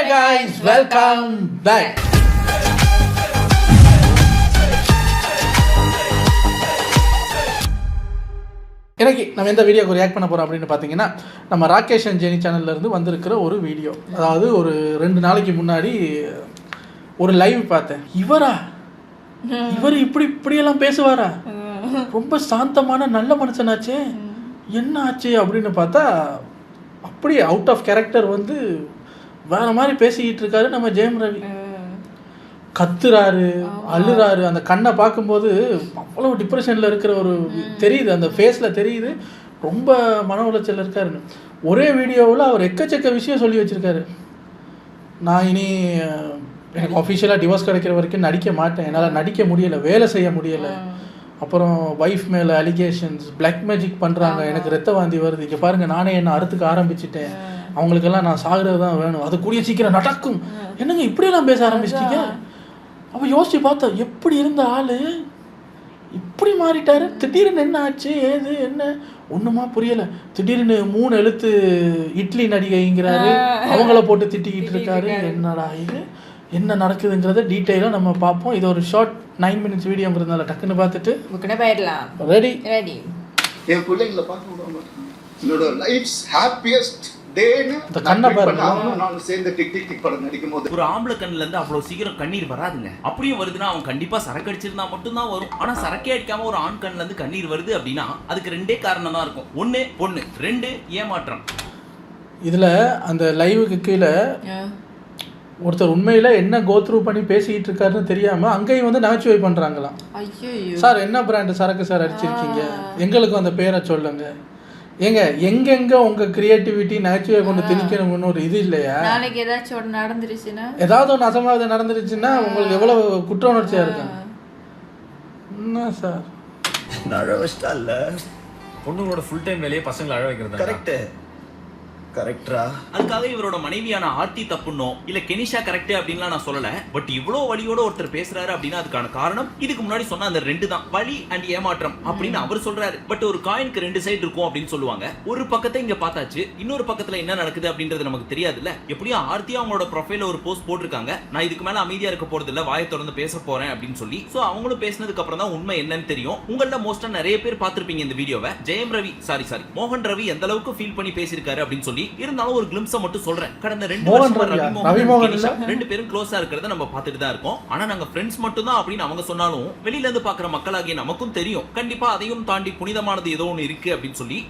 guys, welcome back. இன்னைக்கு நம்ம எந்த வீடியோக்கு ரியாக்ட் பண்ண போகிறோம் அப்படின்னு பார்த்தீங்கன்னா, நம்ம ராகேஷ் அண்ட் ஜெனி சேனல்லேருந்து வந்திருக்கிற ஒரு வீடியோ. அதாவது ஒரு 2 நாளைக்கு முன்னாடி ஒரு லைவ் பார்த்தேன். இவர் இப்படியெல்லாம் பேசுவாரா? ரொம்ப சாந்தமான நல்ல மனுஷனாச்சே, என்ன ஆச்சு அப்படின்னு பார்த்தா அப்படியே அவுட் ஆஃப் கேரக்டர் வந்து வேற மாதிரி பேசிக்கிட்டு இருக்காரு நம்ம ஜெயம் ரவி. கத்துறாரு, அழுறாரு. அந்த கண்ணை பார்க்கும்போது அவ்வளோ டிப்ரெஷனில் இருக்கிற ஒரு தெரியுது, அந்த ஃபேஸில் தெரியுது ரொம்ப மன உளைச்சல் இருக்காருன்னு. ஒரே வீடியோவில் அவர் எக்கச்சக்க விஷயம் சொல்லி வச்சுருக்காரு. நான் இனி எனக்கு அஃபிஷியலாக டிவோர்ஸ் கிடைக்கிற வரைக்கும் நடிக்க மாட்டேன், என்னால் நடிக்க முடியலை, வேலை செய்ய முடியலை. அப்புறம் ஒய்ஃப் மேலே அலிகேஷன்ஸ், பிளாக் மேஜிக் பண்ணுறாங்க, எனக்கு ரத்த வாந்தி வருது, இங்கே பாருங்கள் நானே என்னை அறுத்துக்க ஆரம்பிச்சிட்டேன், அவங்களுக்கெல்லாம் நான் சாகிறது தான் வேணும், அது கூடிய சீக்கிரம் நடக்கும். என்னங்க இப்படியெல்லாம் பேச ஆரம்பிச்சிட்டீங்க? அப்போ யோசிச்சு பார்த்தா எப்படி இருந்த ஆள் இப்படி மாறிட்டாரு. திடீர்னு என்ன ஆச்சு, ஏது என்ன ஒன்றுமா புரியலை. திடீர்னு 3 எழுத்து இட்லி நடிகைங்கிறாரு, அவங்கள போட்டு திட்டிக்கிட்டு இருக்காரு. என்னடா இது, என்ன நடக்குதுங்கிறத டீட்டெயிலாக நம்ம பார்ப்போம். இது ஒரு ஷார்ட் 9 மினிட்ஸ் வீடியோங்கிறதுனால டக்குன்னு பார்த்துட்டு போயிடலாம். ரெடி என் பிள்ளைங்களை பார்க்க விடாம என்னோட லைஃப்ஸ் ஹாப்பியஸ்ட் டேன்னு கண்ணை பாருங்க. நான் சேர்ந்து டிக் டிக் டிக் படம் நடிக்கும் போது ஒரு ஆம்பளை கண்ணுல இருந்து அவ்வளவு சீக்கிரம் கண்ணீர் வராதுங்க. அப்படியும் வருதுன்னா அவன் கண்டிப்பா சரக்கு அடிச்சிருந்தா மட்டும்தான் வரும். ஆனா சரக்கே அடிக்காம ஒரு ஆண் கண்ணுல இருந்து கண்ணீர் வருது அப்படின்னா அதுக்கு 2 காரணம் தான் இருக்கும். 1 பொண்ணு, 2 ஏமாற்றம். இதுல அந்த லைவுக்கு கீழே ஒருத்தர் உண்மையில என்ன கோத்ரூ பண்ணி பேசிக்கிட்டு இருக்காருன்னு தெரியாம அங்கேயும் வந்து நகைச்சுவை பண்றாங்களாம். சார் என்ன பிராண்டு சரக்கு சார் அடிச்சிருக்கீங்க, எங்களுக்கும் அந்த பேரை சொல்லுங்க. ஏங்க எங்கெங்க உங்க கிரியேட்டிவிட்டி நகைச்சுவை கொண்டு திணிக்கணும்னு ஒரு இது இல்லையா? நாளைக்கு ஏதாச்சும் ஒன்று நடந்துருச்சுன்னா, ஏதாவது ஒன்று அசம்பாவிதம் நடந்துருச்சுன்னா உங்களுக்கு எவ்வளவு குற்ற உணர்ச்சியா இருக்கும். என்ன சார் அழ வச்சிட்டா இல்ல, பொண்ணுங்களோட ஃபுல் டைம் வேலையே பசங்களை அழ வைக்கிறது. கரெக்ட் கரெக்டா? அதுக்காக இவரோட மனைவியான ஆர்த்தி தப்புனோ இல்ல கெனிஷா கரெக்ட் அப்படின்லாம் நான் சொல்லல. பட் இவ்வளோ வலியோட ஒருத்தர் பேசுறாரு அப்படின்னா அதுக்கான காரணம் இதுக்கு முன்னாடி சொன்ன அந்த 2 தான், வலி அண்ட் ஏமாற்றம் அப்படின்னு அவர் சொல்றாரு. பட் ஒரு காயினுக்கு 2 சைடு இருக்கும் அப்படின்னு சொல்லுவாங்க. ஒரு பக்கத்தை இங்க பார்த்தாச்சு, இன்னொரு பக்கத்துல என்ன நடக்குது அப்படின்றது நமக்கு தெரியாதுல்ல. எப்படியும் ஆர்த்தியா அவங்களோட ப்ரொஃபைல ஒரு போஸ்ட் போட்டிருக்காங்க, நான் இதுக்கு மேல அமைதியா இருக்க போறது இல்ல, வாயை திறந்து பேச போறேன் அப்படின்னு சொல்லி. சோ அவங்களும் பேசினதுக்கு அப்புறம் தான் உண்மை என்னன்னு தெரியும். உங்கள மோஸ்டா நிறைய பேர் பார்த்திருப்பீங்க இந்த வீடியோவை. ஜெயம் ரவி சாரி மோகன் ரவி எந்த அளவுக்கு ஃபீல் பண்ணி பேசியிருக்காரு அப்படின்னு சொல்லி. இருந்தாலும் ஒரு கிளிம்ஸை மட்டும் சொல்றேன். கடந்த 2 வருஷமா ரவி மோகன் 2 பேரும் க்ளோஸா இருக்கிறத நம்ம பார்த்துட்டு தான் இருக்கோம். ஆனா நாங்க ஃப்ரெண்ட்ஸ் மட்டும் தான் அப்படின்னு அவங்க சொன்னாலும் வெளியில இருந்து பாக்குற மக்களாகிய நமக்கும் தெரியும் கண்டிப்பா அதையும் தாண்டி புனிதமானது ஏதோ ஒன்று இருக்கு அப்படின்னு சொல்லி.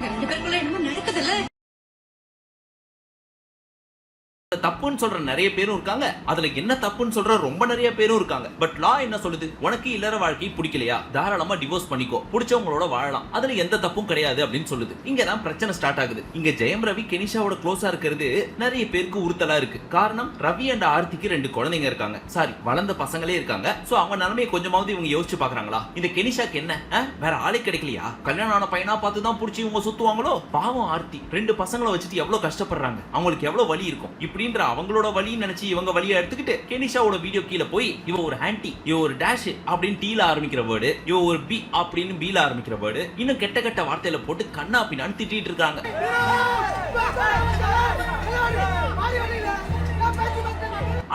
தப்புன்னு சொல்ற நிறைய பேரும் இருக்காங்க, அதுல என்ன தப்புன்னு சொல்ற ரொம்ப நிறைய பேரும் இருக்காங்க. பட் லா என்ன சொல்லுது, உனக்கு இல்லற வாழ்க்கை பிடிக்கலையா தாராளமா டிவோர்ஸ் பண்ணிக்கோ, பிடிச்சவங்களோட வாழலாம், அதுல எந்த தப்பும் கிடையாது அப்படின்னு சொல்லுது. இங்கதான் பிரச்சனை ஸ்டார்ட் ஆகுது. இங்க ஜெயம் ரவி கெனிஷாவோட க்ளோஸா இருக்கிறது நிறைய பேருக்கு உறுத்தலா இருக்கு. காரணம் ரவி அண்ட் ஆர்த்திக்கு 2 குழந்தைங்க இருக்காங்க, சாரி வளர்ந்த பசங்களே இருக்காங்க. சோ அவங்க நிலைமையை கொஞ்சமாவது இவங்க யோசிச்சு பாக்குறாங்களா? இந்த கெனிஷாக்கு என்ன வேற ஆளே கிடைக்கலையா, கல்யாணம் ஆன பையனா பார்த்து தான் பிடிச்சி இவங்க சுத்துவாங்களோ? பாவம் ஆர்த்தி 2 பசங்களை வச்சுட்டு எவ்வளவு கஷ்டப்படுறாங்க, அவங்களுக்கு எவ்வளவு வலி இருக்கும். இப்படின்ற அவங்களோட வலி நினைச்சு இவங்க வலியை எடுத்துக்கிட்டு கெனிஷாவோட வீடியோ கீழே போய் இவ ஒரு ஆன்டி, இவ ஒரு டேஷ் அப்படின்னு டீல ஆரம்பிக்கிற வேர்டு, இவ ஒரு பி அப்படின்னு பீல ஆரம்பிக்கிற வேர்டு, இன்னும் கெட்ட கெட்ட வார்த்தையில போட்டு கண்ணா பின்னான்னு திட்டிட்டு இருக்காங்க.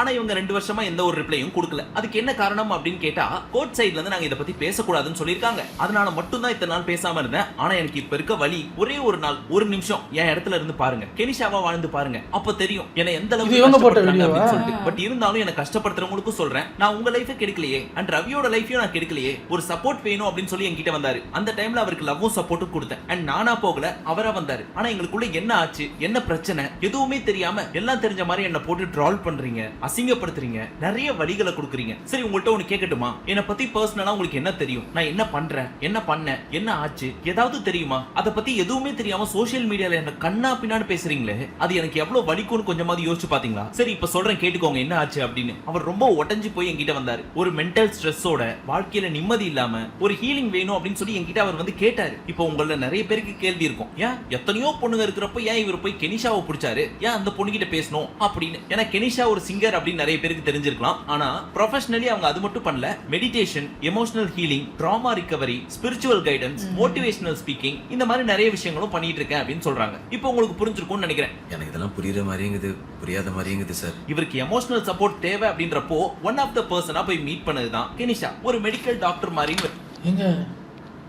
ஆனா இவங்க 2 வருஷமா எந்த ஒரு ரிப்ளையும் கொடுக்கல. அதுக்கு என்ன காரணம் அப்படின்னு கேட்டா, கோர்ட் சைடுல இருந்து நாங்க இத பத்தி பேசக்கூடாதுன்னு சொல்லிருக்காங்க. அதனால மட்டும் தான் இத்தனை நாள் பேசாம இருந்தேன். ஆனா எனக்கு இப்ப இருக்க வலி, ஒரே ஒரு நாள் ஒரு நிமிஷம் என் இடத்துல இருந்து பாருங்க, கெனிஷாவா வாழ்ந்து பாருங்க, அப்ப தெரியும் என்ன எந்த அளவுக்கு கஷ்டப்படுறாங்க அப்படின்னு சொல்லிட்டு. பட் இருந்தாலும் என்ன கஷ்டப்படுத்துறவங்களுக்கும் சொல்றேன், நான் உங்க லைஃபை கெடுக்கலையே அண்ட் ரவியோட லைஃபையும் நான் கெடுக்கலையே, ஒரு சப்போர்ட் வேணும் அப்படின்னு சொல்லி என்கிட்ட வந்தாரு. அந்த டைம்ல அவருக்கு லவ்வும் சப்போர்ட்டும் கொடுத்தேன் அண்ட் நானா போகல, அவரா வந்தாரு. ஆனா எங்களுக்குள்ள என்ன ஆச்சு, என்ன பிரச்சனை எதுவுமே தெரியாம எல்லாம் தெரிஞ்ச மாதிரி என்ன போட்டு ட்ரால் பண்றீங்க, அசிங்கப்படுத்துறீங்க, நிறைய வழிகளை கொடுக்குறீங்க. சரி உங்கள்ட்ட ஒன்னு கேட்கட்டுமா, என்னை பத்தி பர்சனலா உங்களுக்கு என்ன தெரியும், நான் என்ன பண்றேன், என்ன பண்ணேன், என்ன ஆச்சு ஏதாவது தெரியுமா? அதை பத்தி எதுவுமே தெரியாம சோசியல் மீடியால என்ன கண்ணா பின்னான்னு பேசுறீங்களே, அது எனக்கு எவ்வளவு வலிக்கும்னு கொஞ்சமாவது யோசிச்சு பாத்தீங்களா? சரி இப்ப சொல்றேன் கேட்டுக்கோங்க என்ன ஆச்சு அப்படின்னு. அவர் ரொம்ப உடைஞ்சு போய் என்கிட்ட வந்தாரு. ஒரு மென்டல் ஸ்ட்ரெஸ்ஸோட, வாழ்க்கையில நிம்மதி இல்லாம ஒரு ஹீலிங் வேணும் அப்படின்னு சொல்லி என்கிட்ட அவர் வந்து கேட்டாரு. இப்போ உங்கள நிறைய பேருக்கு கேள்வி இருக்கும், ஏன் எத்தனையோ பொண்ணுங்க இருக்கிறப்ப ஏன் இவர் போய் கெனிஷாவை பிடிச்சாரு, ஏன் அந்த பொண்ணு கிட்ட பேசணும் அப்படின்னு. ஏன்னா கெனிஷா ஒரு சிங்கர் அப்படின்னு நிறைய பேருக்கு தெரிஞ்சிருக்கலாம். ஆனா ப்ரொஃபஷனலி அவங்க அது மட்டும் பண்ணல, meditation, emotional healing, drama recovery, spiritual guidance, motivational speaking, இந்த மாதிரி நிறைய விஷயங்களும் பண்ணிட்டு இருக்கேன் அப்படின்னு சொல்றாங்க. இப்போ உங்களுக்கு புரிஞ்சிருக்கும்னு நினைக்கிறேன். எனக்கு இதெல்லாம் புரியுற மாதிரிங்குது, புரியாத மாதிரிங்குது சார். இவருக்கு எமோஷனல் சப்போர்ட் தேவை அப்படின்றப்போ ஒன் ஆஃப் த பர்சனா போய் மீட் பண்ணதுதான் கெனிஷா. ஒரு மெடிக்கல் டாக்டர் மாதிரி. எங்க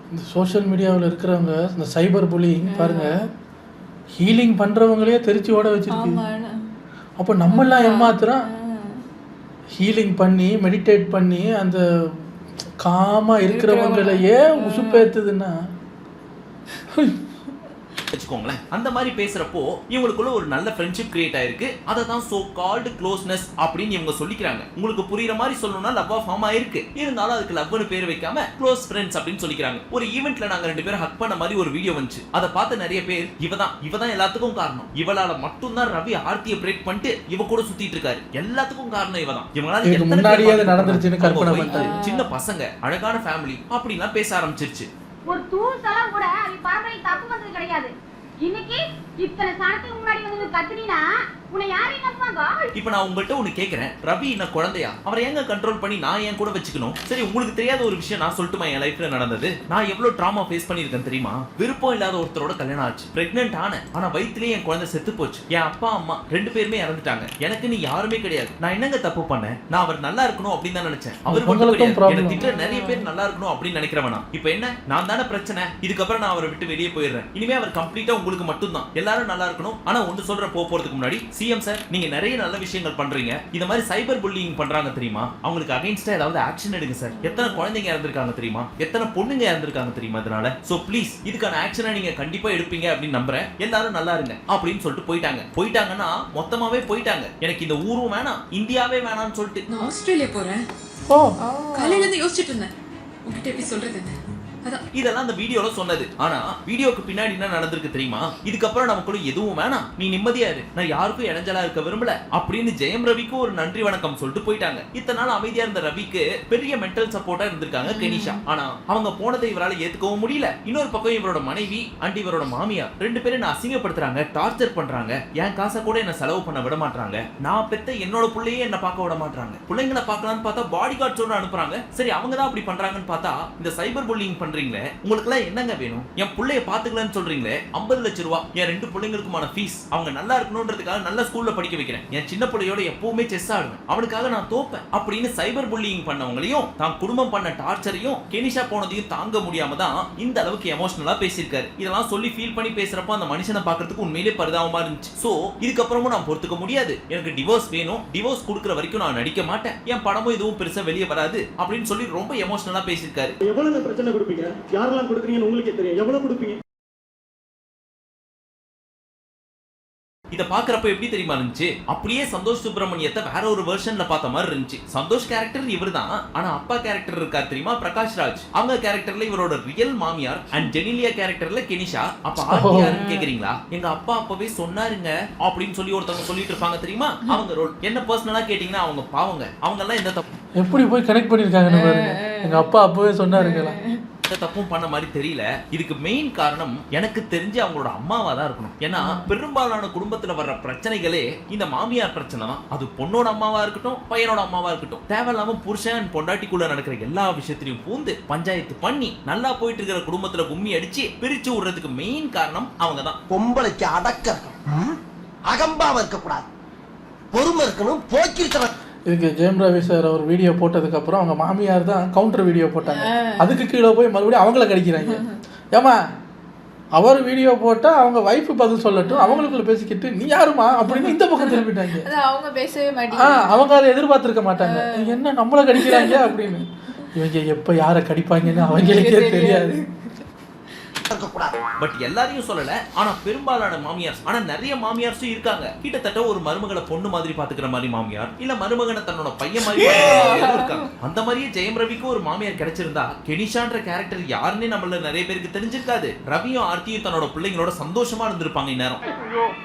இந்த சோஷியல் மீடியாவில் இருக்கிறவங்க இந்த சைபர் புல்லிங் பாருங்க, ஹீலிங் பண்ணுறவங்களே தெரிச்சு ஓட வச்சிருக்கு. அப்போ நம்மளாம் ஏமாத்துறோம். ஹீலிங் பண்ணி மெடிடேட் பண்ணி அந்த காமாக இருக்கிறவங்களையே உசுப்பேத்துதுன்னா வச்சுக்கோங்களேன். அந்த மாதிரி பேசுறப்போ இவங்களுக்குள்ள ஒரு நல்ல ஃப்ரெண்ட்ஷிப் கிரியேட் ஆயிருக்கு. அதை தான் சோ கால்டு க்ளோஸ்னஸ் அப்படின்னு இவங்க சொல்லிக்கிறாங்க. உங்களுக்கு புரியுற மாதிரி சொல்லணும்னா லவ்வா ஃபார்ம் ஆயிருக்கு. இருந்தாலும் அதுக்கு லவ்னு பேர் வைக்காம க்ளோஸ் ஃப்ரெண்ட்ஸ் அப்படின்னு சொல்லிக்கிறாங்க. ஒரு ஈவென்ட்ல நாங்க 2 பேரும் ஹக் பண்ண மாதிரி ஒரு வீடியோ வந்துச்சு. அதை பார்த்து நிறைய பேர் இவதான் எல்லாத்துக்கும் காரணம், இவளால மட்டும்தான் ரவி ஆர்த்தியை பிரேக் பண்ணிட்டு இவ கூட சுத்திட்டு இருக்காரு, எல்லாத்துக்கும் காரணம் இவதான், இவங்களால முன்னாடியே அது நடந்துருச்சுன்னு கற்பனை பண்ணி சின்ன பசங்க அழகான ஃபேமிலி அப்படிலாம் பேச ஆரம்பிச்சிருச்சு. ஒரு தூசலாம் கூட அது பரம்பரை தப்பு வந்தது கிடையாது. இன்னைக்கு இத்தனை சாணத்துக்கு முன்னாடி வந்து கத்துனீனா உன்னை யாரையும் நம்பாங்க. இப்போ நான் உங்கள்கிட்ட ஒன்று கேட்குறேன், ரவி என்ன குழந்தையா? அவரை எங்க கண்ட்ரோல் பண்ணி நான் என் கூட வச்சுக்கணும்? சரி, உங்களுக்கு தெரியாத ஒரு விஷயம் நான் சொல்லட்டுமா? என் லைஃப்ல நடந்தது. நான் எவ்வளவு ட்ராமா ஃபேஸ் பண்ணியிருக்கேன் தெரியுமா? விருப்பம் இல்லாத ஒருத்தரோட கல்யாணம் ஆச்சு, பிரெக்னென்ட் ஆனேன். ஆனா வயிற்றுலேயே என் குழந்தை செத்து போச்சு. என் அப்பா அம்மா 2 பேருமே இறந்துட்டாங்க. எனக்கு நீ யாருமே கிடையாது. நான் என்னங்க தப்பு பண்ணேன்? நான் அவர் நல்லா இருக்கணும் அப்படின்னு தான் நினைச்சேன். அவர் மட்டும் கிடையாது, திட்ட நிறைய பேர் நல்லா இருக்கணும் அப்படின்னு நினைக்கிறவனா? இப்போ என்ன, நான் தானே பிரச்சனை. இதுக்கப்புறம் நான் அவரை விட்டு வெளியே போயிடுறேன். இனிமே அவர் கம்ப்ளீட்டா உங்களுக்கு மட்டும் தான். எல்லாரும் நல்லா இருக்கணும். ஆனா ஒன்று சொல்ற போறதுக்கு முன்னாடி, சிஎம் சார், நீங்க நிறைய நல்ல விஷயங்கள் பண்றீங்க. இந்த மாதிரி சைபர் புல்லிங் பண்றாங்க தெரியுமா? அவங்களுக்கு அகைன்ஸ்டா ஏதாவது ஆக்ஷன் எடுங்க சார். எத்தனை குழந்தைங்க இறந்திருக்காங்க தெரியுமா? எத்தனை பொண்ணுங்க இறந்திருக்காங்க தெரியுமா? இதனால சோ ப்ளீஸ் இதுக்கான ஆக்ஷனை நீங்க கண்டிப்பா எடுப்பீங்க அப்படின்னு நம்புறேன். எல்லாரும் நல்லா இருங்க அப்படின்னு சொல்லிட்டு போயிட்டாங்கன்னா மொத்தமாவே போயிட்டாங்க. எனக்கு இந்த ஊரும் வேணாம், இந்தியாவே வேணாம்னு சொல்லிட்டு நான் ஆஸ்திரேலியா போறேன். காலையில இருந்து யோசிச்சுட்டு இருந்தேன், உங்ககிட்ட எப்படி சொல்றது என்ன. இதெல்லாம் அந்த வீடியோல சொன்னது. ஆனா வீடியோக்கு பின்னாடி என்ன நடந்திருக்கு தெரியுமா? இதுக்கப்புறம் நமக்குள்ள எதுவும் வேணாம், நீ நிம்மதியா இரு, நான் யாருக்கும் இடைஞ்சலா இருக்க விரும்பல அப்படின்னு ஜெயம் ரவிக்கு ஒரு நன்றி வணக்கம் சொல்லிட்டு போயிட்டாங்க. இத்தனை நாள் அமைதியா இருந்த ரவிக்கு பெரிய மென்டல் சப்போர்ட்டா இருந்திருக்காங்க கெனிஷா. ஆனா அவங்க போனதை இவரால ஏத்துக்கவும் முடியல. இன்னொரு பக்கம் இவரோட மனைவி அண்ட் இவரோட மாமியார் 2 பேரும் நான் அசிங்கப்படுத்துறாங்க, டார்ச்சர் பண்றாங்க. என் காசை கூட என்ன செலவு பண்ண விட மாட்டாங்க. நான் பெத்த என்னோட பிள்ளையே என்ன பார்க்க விட மாட்டாங்க. பிள்ளைங்களை பார்க்கலான்னு பார்த்தா பாடி கார்ட்ஸோட அனுப்புறாங்க. சரி, அவங்க தான் அப்படி பண்றாங்கன்னு பார்த்தா இந்த சைபர் புல்லிங் பண்றீங்களே, உங்களுக்கு எல்லாம் என்னங்க வேணும்? என் புள்ளைய பாத்துக்கலன்னு சொல்றீங்களே, 50 லட்சம் ரூபாய் என் 2 பிள்ளைங்களுக்குமான ஃபீஸ், அவங்க நல்லா இருக்கணும்ன்றதுக்காக நல்ல ஸ்கூல்ல படிக்க வைக்கிறேன். என் சின்ன பிள்ளையோட எப்பவுமே செஸ் ஆடுவேன், அவனுக்காக நான் தோப்பேன் அப்படின்னு சைபர் புல்லிங் பண்ணவங்களையும் தான் குடும்பம் பண்ண டார்ச்சரையும் கெனிஷா போனதையும் தாங்க முடியாம தான் இந்த அளவுக்கு எமோஷனலா பேசியிருக்காரு. இதெல்லாம் சொல்லி ஃபீல் பண்ணி பேசுறப்ப அந்த மனுஷனை பார்க்கறதுக்கு உண்மையிலேயே பரிதாபமா இருந்துச்சு. சோ இதுக்கப்புறமும் நான் பொறுத்துக்க முடியாது, எனக்கு டிவோர்ஸ் வேணும், டிவோர்ஸ் கொடுக்குற வரைக்கும் நான் நடிக்க மாட்டேன், என் படமும் இதுவும் பெருசா வெளியே வராது அப்படின்னு சொல்லி ரொம்ப எமோஷனலா பேசியிருக்காரு. எவ்வளவு பிரச்சனை கொடுப்பீங்க, யாரெல்லாம் கொடுக்குறீங்கன்னு உங்களுக்கே தெரியும், எவ்வளவு கொடுப்பீங்க. இத பாக்குறப்ப எப்படி தெரியுமா இருந்துச்சு? அப்படியே சந்தோஷ் சுப்ரமணியத்தை வேற ஒரு வெர்ஷன்ல பார்த்த மாதிரி இருந்துச்சு. சந்தோஷ் கேரக்டர் இவர்தான், ஆனா அப்பா கேரக்டர் இருக்கார் தெரியுமா, பிரகாஷ் ராஜ். அவங்க கேரக்டர்ல இவரோட ரியல் மாமியார் அண்ட் ஜெனிலியா கேரக்டர்ல கெனிஷா. அப்ப ஆர்த்தி யாருன்னு கேக்குறீங்களா? எங்க அப்பா அப்பவே சொன்னாருங்க அப்படின்னு சொல்லி ஒருத்தவங்க சொல்லிட்டு இருப்பாங்க தெரியுமா, அவங்க ரோல். என்ன பர்சனலா கேட்டீங்கன்னா அவங்க பாவங்க, அவங்க எல்லாம் எந்த தப்பு எப்படி போய் கனெக்ட் பண்ணிருக்காங்கன்னு பாருங்க. எங்க அப்பா அப்பவே சொன்னாருங்களா, தப்பும் பண்ண மாதிரி தெரியல. இதுக்கு மெயின் காரணம் எனக்கு தெரிஞ்சு அவங்களோட அம்மாவா தான் இருக்கணும். ஏன்னா பெரும்பாலான குடும்பத்துல வர்ற பிரச்சனைகளே இந்த மாமியார் பிரச்சனை தான். அது பொண்ணோட அம்மாவா இருக்கட்டும், பையனோட அம்மாவா இருக்கட்டும், தேவையில்லாம புருஷன் பொண்டாட்டிக்குள்ள நடக்கிற எல்லா விஷயத்திலையும் பூந்து பஞ்சாயத்து பண்ணி நல்லா போயிட்டு இருக்கிற குடும்பத்துல கும்மி அடிச்சு பிரிச்சு விடுறதுக்கு மெயின் காரணம் அவங்க தான். பொம்பளைக்கு அடக்க இருக்கணும், அகம்பாவ இருக்கக்கூடாது, பொறுமை இருக்கணும், போக்கி இருக்கணும். இதுக்கு ஜெயம் ரவி சார் அவர் வீடியோ போட்டதுக்கப்புறம் அவங்க மாமியார் தான் கவுண்டர் வீடியோ போட்டாங்க. அதுக்கு கீழே போய் மறுபடியும் அவங்கள கடிக்கிறாங்க. ஏமா அவர் வீடியோ போட்டால் அவங்க வைஃப் பதில் சொல்லட்டும், அவங்களுக்குள்ள பேசிக்கிட்டு நீ யாருமா அப்படின்னு இந்த பக்கம் திரும்பிட்டாங்க. அவங்க பேசவே மாட்டாங்க, அவங்க அதை எதிர்பார்த்துருக்க மாட்டாங்க. என்ன நம்மளை கடிக்கிறாங்க அப்படின்னு. இவங்க எப்போ யாரை கடிப்பாங்கன்னு அவங்களுக்கே தெரியாது. பட் எல்லாரையும் சொல்லல, ஆனா பெரும்பாலான மாமியார், ஆனா நிறைய மாமியார்ஸும் இருக்காங்க. கிட்டத்தட்ட ஒரு மருமகளை பொண்ணு மாதிரி பாத்துக்கிற மாதிரி மாமியார், இல்ல மருமகனை தன்னோட பையன் மாதிரி இருக்காங்க. அந்த மாதிரியே ஜெயம் ரவிக்கு ஒரு மாமியார் கிடைச்சிருந்தா கெனிஷான்ற கேரக்டர் யாருன்னே நம்மள நிறைய பேருக்கு தெரிஞ்சிருக்காது. ரவியும் ஆர்த்தியும் தன்னோட பிள்ளைங்களோட சந்தோஷமா இருந்திருப்பாங்க இந்நேரம்.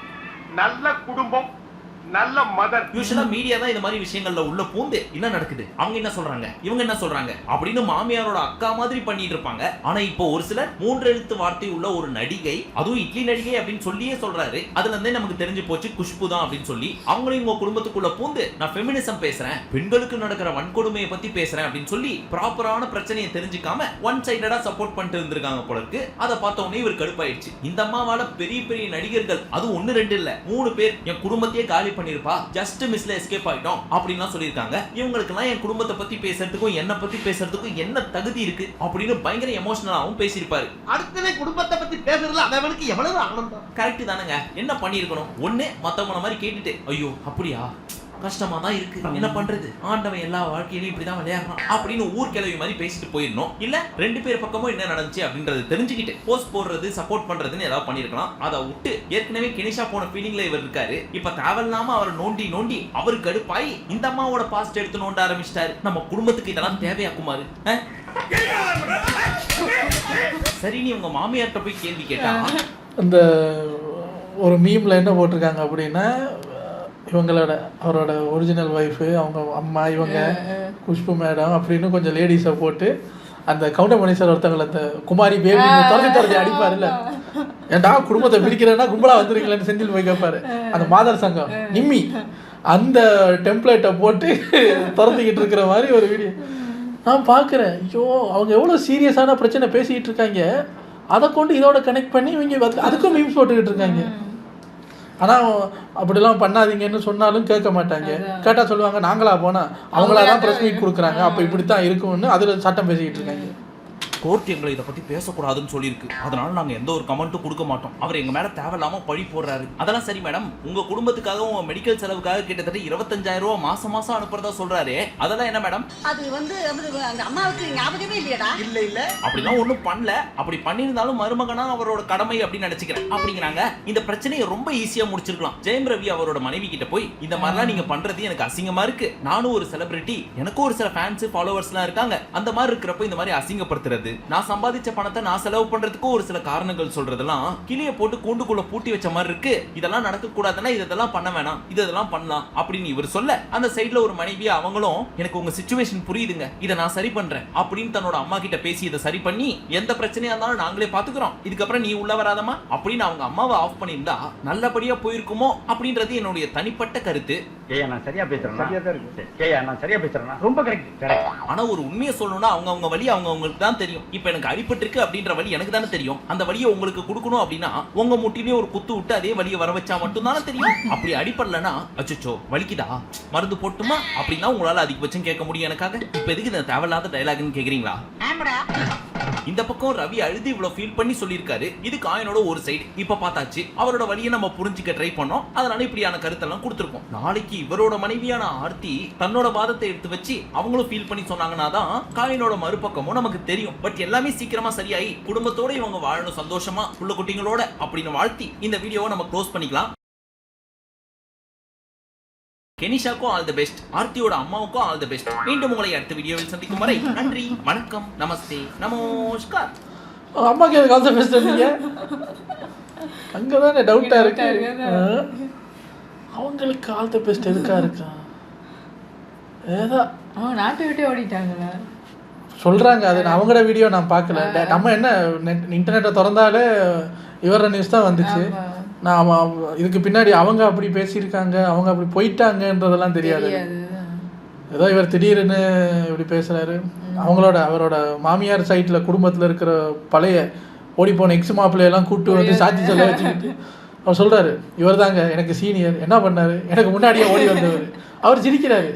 நல்ல குடும்பம், நல்ல மதர். யூசுவலா மீடியா தான் இந்த மாதிரி விஷயங்கள்ல உள்ள பூந்து என்ன நடக்குது, அவங்க என்ன சொல்றாங்க, இவங்க என்ன சொல்றாங்க அப்படின்னு மாமியாரோட அக்கா மாதிரி பண்ணிட்டு இருப்பாங்க. ஆனா இப்போ ஒரு சிலர் 3 எழுத்து வார்த்தை உள்ள ஒரு நடிகை, அதுவும் இட்லி நடிகை அப்படின்னு சொல்லியே சொல்றாரு. அதுல இருந்தே நமக்கு தெரிஞ்சு போச்சு குஷ்பு தான் அப்படின்னு சொல்லி அவங்களும் உங்க குடும்பத்துக்குள்ள பூந்து நான் ஃபெமினிசம் பேசுறேன், பெண்களுக்கு நடக்கிற வன்கொடுமையை பத்தி பேசுறேன் அப்படின்னு சொல்லி ப்ராப்பரான பிரச்சனையை தெரிஞ்சுக்காம ஒன் சைடடா சப்போர்ட் பண்ணிட்டு இருந்திருக்காங்க போல இருக்கு. அதை பார்த்த உடனே இவர் கடுப்பாயிடுச்சு. இந்த அம்மாவால பெரிய பெரிய நடிகர்கள், அது 1 2 இல்ல 3 பேர் என் குடும்பத்தையே காலி பண்ணிருப்பா, ஜஸ்ட் மிஸ்ல எஸ்கேப் ஆயிட்டோம் அப்படின்னு சொல்லியிருக்காங்க. இவங்களுக்கு எல்லாம் என் குடும்பத்தை பத்தி பேசுறதுக்கும் என்ன பத்தி பேசுறதுக்கும் என்ன தகுதி இருக்கு அப்படின்னு பயங்கர எமோஷனலாவும் பேசியிருப்பாரு. அடுத்தவே குடும்பத்தை பத்தி பேசுறதுல அவனுக்கு எவ்வளவு ஆனந்தம். கரெக்ட் தானங்க. என்ன பண்ணிருக்கணும், ஒண்ணு மத்தவங்கள மாதிரி கேட்டுட்டு ஐயோ அப்படியா கஷ்டமா தான் இருக்கு, என்ன பண்றது, ஆண்டவன் எல்லா வாழ்க்கையிலும் இப்படிதான் விளையாடுறான் அப்படின்னு ஊர் கிளவி மாதிரி பேசிட்டு போயிடணும். இல்ல 2 பேர் பக்கமும் என்ன நடந்துச்சு அப்படின்றது தெரிஞ்சுக்கிட்டு போஸ்ட் போடுறது சப்போர்ட் பண்றதுன்னு ஏதாவது பண்ணிருக்கலாம். அதை விட்டு ஏற்கனவே கெனிஷா போன ஃபீலிங்ல இவர் இருக்காரு. இப்ப தேவையில்லாம அவரை நோண்டி நோண்டி அவரு கடுப்பாய் இந்த அம்மாவோட பாஸ்ட் எடுத்து நோண்ட ஆரம்பிச்சிட்டாரு. நம்ம குடும்பத்துக்கு இதெல்லாம் தேவையா குமாரு? சரி, நீ உங்க மாமியார்ட்ட போய் கேள்வி கேட்டா அந்த ஒரு மீம்ல என்ன போட்டிருக்காங்க அப்படின்னா, இவங்களோட அவரோட ஒரிஜினல் ஒய்ஃபு, அவங்க அம்மா, இவங்க குஷ்பு மேடம் அப்படின்னு கொஞ்சம் லேடிஸை போட்டு அந்த கவுண்டர் மணிசர் ஒருத்தவங்களை அந்த குமாரி பேபி துரத்தி அடிப்பார். இல்லை ஏன்டா குடும்பத்தை பிரிக்கிறேன்னா கும்பலாக வந்துருக்கீங்களேன்னு செந்தில் போய் கேட்பாரு. அந்த மாதர் சங்கம் நிம்மி அந்த டெம்ப்ளேட்டை போட்டு துரத்திக்கிட்டு இருக்கிற மாதிரி ஒரு வீடியோ நான் பார்க்குறேன். ஐயோ, அவங்க எவ்வளோ சீரியஸான பிரச்சனை பேசிக்கிட்டு இருக்காங்க, அதை கொண்டு இதோட கனெக்ட் பண்ணி இவங்க அதுக்கும் மீம்ஸ் போட்டுக்கிட்டு இருக்காங்க. ஆனால் அப்படிலாம் பண்ணாதீங்கன்னு சொன்னாலும் கேட்க மாட்டாங்க. கேட்டால் சொல்லுவாங்க நாங்களா போனால் அவங்களா தான் ப்ரெஸ் மீட் கொடுக்குறாங்க, அப்போ இப்படி தான் இருக்கும்னு அதில் சட்டம் பேசிக்கிட்டு இருக்காங்க. கோர்ட் எங்களை இதை பத்தி பேசக்கூடாதுன்னு சொல்லியிருக்கு. அதனால நாங்க எந்த ஒரு கமெண்ட்டும் கொடுக்க மாட்டோம். அவர் எங்க மேல தேவையில்லாம பழி போடுறாரு. அதெல்லாம் சரி மேடம், உங்க குடும்பத்துக்காக உங்க மெடிக்கல் செலவுக்காக கிட்டத்தட்ட 25,000 ரூபாய் மாசம் மாசம் அனுப்புறதா சொல்றாரு. அதெல்லாம் என்ன மேடம்? அது வந்து அந்த அம்மாவுக்கு ஞாபகமே இல்லையடா. இல்ல அப்படிலாம் ஒண்ணும் பண்ணல. அப்படி பண்ணியிருந்தாலும் மருமகனா அவரோட கடமை அப்படின்னு நினைச்சுக்கிறேன் அப்படிங்கிறாங்க. இந்த பிரச்சனையை ரொம்ப ஈஸியா முடிச்சிருக்கலாம். ஜெயம் ரவி அவரோட மனைவி கிட்ட போய் இந்த மாதிரிலாம் நீங்க பண்றது எனக்கு அசிங்கமா இருக்கு, நானும் ஒரு செலிபிரிட்டி, எனக்கும் ஒரு சில ஃபேன்ஸ் ஃபாலோவர்ஸ் எல்லாம் இருக்காங்க, அந்த மாதிரி இருக்கிறப்ப இந்த மாதிரி அசிங்கப்படுத்துறது, நான் சம்பாதிச்ச பணத்தை நான் செலவு பண்றதுக்கு ஒரு சில காரணங்கள் சொல்றதெல்லாம் கிளிய போட்டு கூண்டுக்குள்ள பூட்டி வச்ச மாதிரி இருக்கு. இதெல்லாம் நடக்க கூடாதுன்னா இதெல்லாம் பண்ண வேணாம், இதெல்லாம் பண்ணலாம் அப்படின்னு இவர் சொல்ல, அந்த சைடுல ஒரு மனைவியா அவங்களும் எனக்கு உங்க சிச்சுவேஷன் புரியுதுங்க, இதை நான் சரி பண்றேன் அப்படின்னு தன்னோட அம்மா கிட்ட பேசி இதை சரி பண்ணி எந்த பிரச்சனையா இருந்தாலும் நாங்களே பாத்துக்கிறோம், இதுக்கப்புறம் நீ உள்ள வராதமா அப்படின்னு அவங்க அம்மாவை ஆஃப் பண்ணியிருந்தா நல்லபடியா போயிருக்குமோ அப்படின்றது என்னுடைய தனிப்பட்ட கருத்து. நான் சரியா பேசுறேன், சரியா தான் இருக்கு. நான் சரியா பேசுறேன், ரொம்ப கரெக்ட். ஆனா ஒரு உண்மையை சொல்லணும்னா அவங்க வழி அவங்களுக்கு தான் தெரியும். இப்ப எனக்கு அடிபட்டிருக்கு அப்படின்ற வழி எனக்கு தானே தெரியும். அந்த வழியை உங்களுக்கு கொடுக்கணும் அப்படின்னா உங்க முட்டிலே ஒரு குத்து விட்டு அதே வழியை வர வச்சா மட்டும் தானே தெரியும். அப்படி அடிப்படலன்னா அச்சோ வலிக்குதா மருந்து போட்டுமா அப்படின்னா உங்களால அதிகபட்சம் கேட்க முடியும் எனக்காக. இப்ப எதுக்கு இந்த தேவையில்லாத டயலாக்னு கேக்குறீங்களா? இந்த பக்கம் ரவி அழுது இவ்வளவு ஃபீல் பண்ணி சொல்லியிருக்காரு. இது காயினோட ஒரு சைடு. இப்ப பார்த்தாச்சு, அவரோட வழியை நம்ம புரிஞ்சுக்க ட்ரை பண்ணோம், அதனால இப்படியான கருத்தெல்லாம் கொடுத்துருக்கோம். நாளைக்கு இவரோட மனைவியான ஆர்த்தி தன்னோட வாதத்தை எடுத்து வச்சு அவங்களும் ஃபீல் பண்ணி சொன்னாங்கன்னா தான் காயினோட மறுபக்கமும் நமக்கு தெரியும். பட் எல்லாமே சீக்கிரமா சரியாயி குடும்பத்தோட இவங்க வாழணும் சந்தோஷமா புள்ள குட்டிங்களோட அப்படின்னு வாழ்த்தி இந்த வீடியோவை நம்ம க்ளோஸ் பண்ணிக்கலாம். கெனிஷாக்கும் ஆல் தி பெஸ்ட், ஆர்த்தியோட அம்மாவுக்கும் ஆல் தி பெஸ்ட். மீண்டும் உங்களை அடுத்த வீடியோவில் சந்திக்கும் வரை நன்றி, வணக்கம், நமஸ்தே, நமஸ்கார். அம்மாக்கு எதுக்கு ஆல் தி பெஸ்ட் சொன்னீங்க? அங்கதானே டவுட்டா இருக்கு. அவங்களுக்கு ஆல் தி பெஸ்ட் எதுக்கா இருக்கா? ஏதோ நாட்டை விட்டே ஓடிட்டாங்களா சொல்றாங்க. அது அவங்களோட வீடியோ நான் பார்க்கல. நம்ம என்ன இன்டர்நெட்டை திறந்தாலே இவர நியூஸ் தான் வந்துச்சு. நான் இதுக்கு பின்னாடி அவங்க அப்படி பேசியிருக்காங்க, அவங்க அப்படி போயிட்டாங்கன்றதெல்லாம் தெரியாது. ஏதோ இவர் திடீர்னு இப்படி பேசுறாரு. அவரோட மாமியார் சைட்டில் குடும்பத்தில் இருக்கிற பழைய ஓடிப்போன எக்ஸ் மாப்பிள்ளையெல்லாம் கூப்பிட்டு வந்து சாட்சி சொல்ல வச்சுக்கிட்டு அவர் சொல்றாரு, இவர் தாங்க எனக்கு சீனியர், என்ன பண்ணாரு, எனக்கு முன்னாடியே ஓடி வந்தவர். அவர் சிரிக்கிறாரு.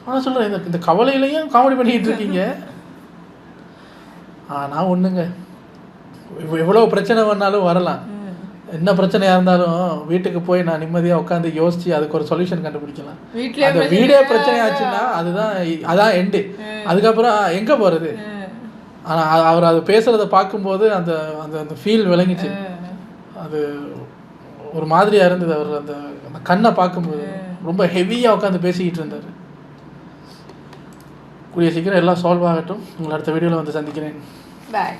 ஆனால் சொல்கிறேன், இந்த கவலையிலையும் காமெடி பண்ணிக்கிட்டு இருக்கீங்க. நான் ஒன்றுங்க, எவ்வளோ பிரச்சனை பண்ணாலும் வரலாம், என்ன பிரச்சனையாக இருந்தாலும் வீட்டுக்கு போய் நான் நிம்மதியாக உட்காந்து யோசித்து அதுக்கு ஒரு சொல்யூஷன் கண்டுபிடிக்கலாம். அந்த வீடே பிரச்சனையாச்சுன்னா அதான் எண்டு. அதுக்கப்புறம் எங்கே போகிறது? ஆனால் அவர் அது பேசுகிறத பார்க்கும்போது அந்த அந்த ஃபீல் விளங்கிச்சு. அது ஒரு மாதிரியாக இருந்தது. அவர் அந்த கண்ணை பார்க்கும்போது ரொம்ப ஹெவியாக உட்காந்து பேசிக்கிட்டு இருந்தார். கூடிய சீக்கிரம் எல்லாம் சால்வ் ஆகட்டும். உங்களை அடுத்த வீடியோவில் வந்து சந்திக்கிறேன். பாய்.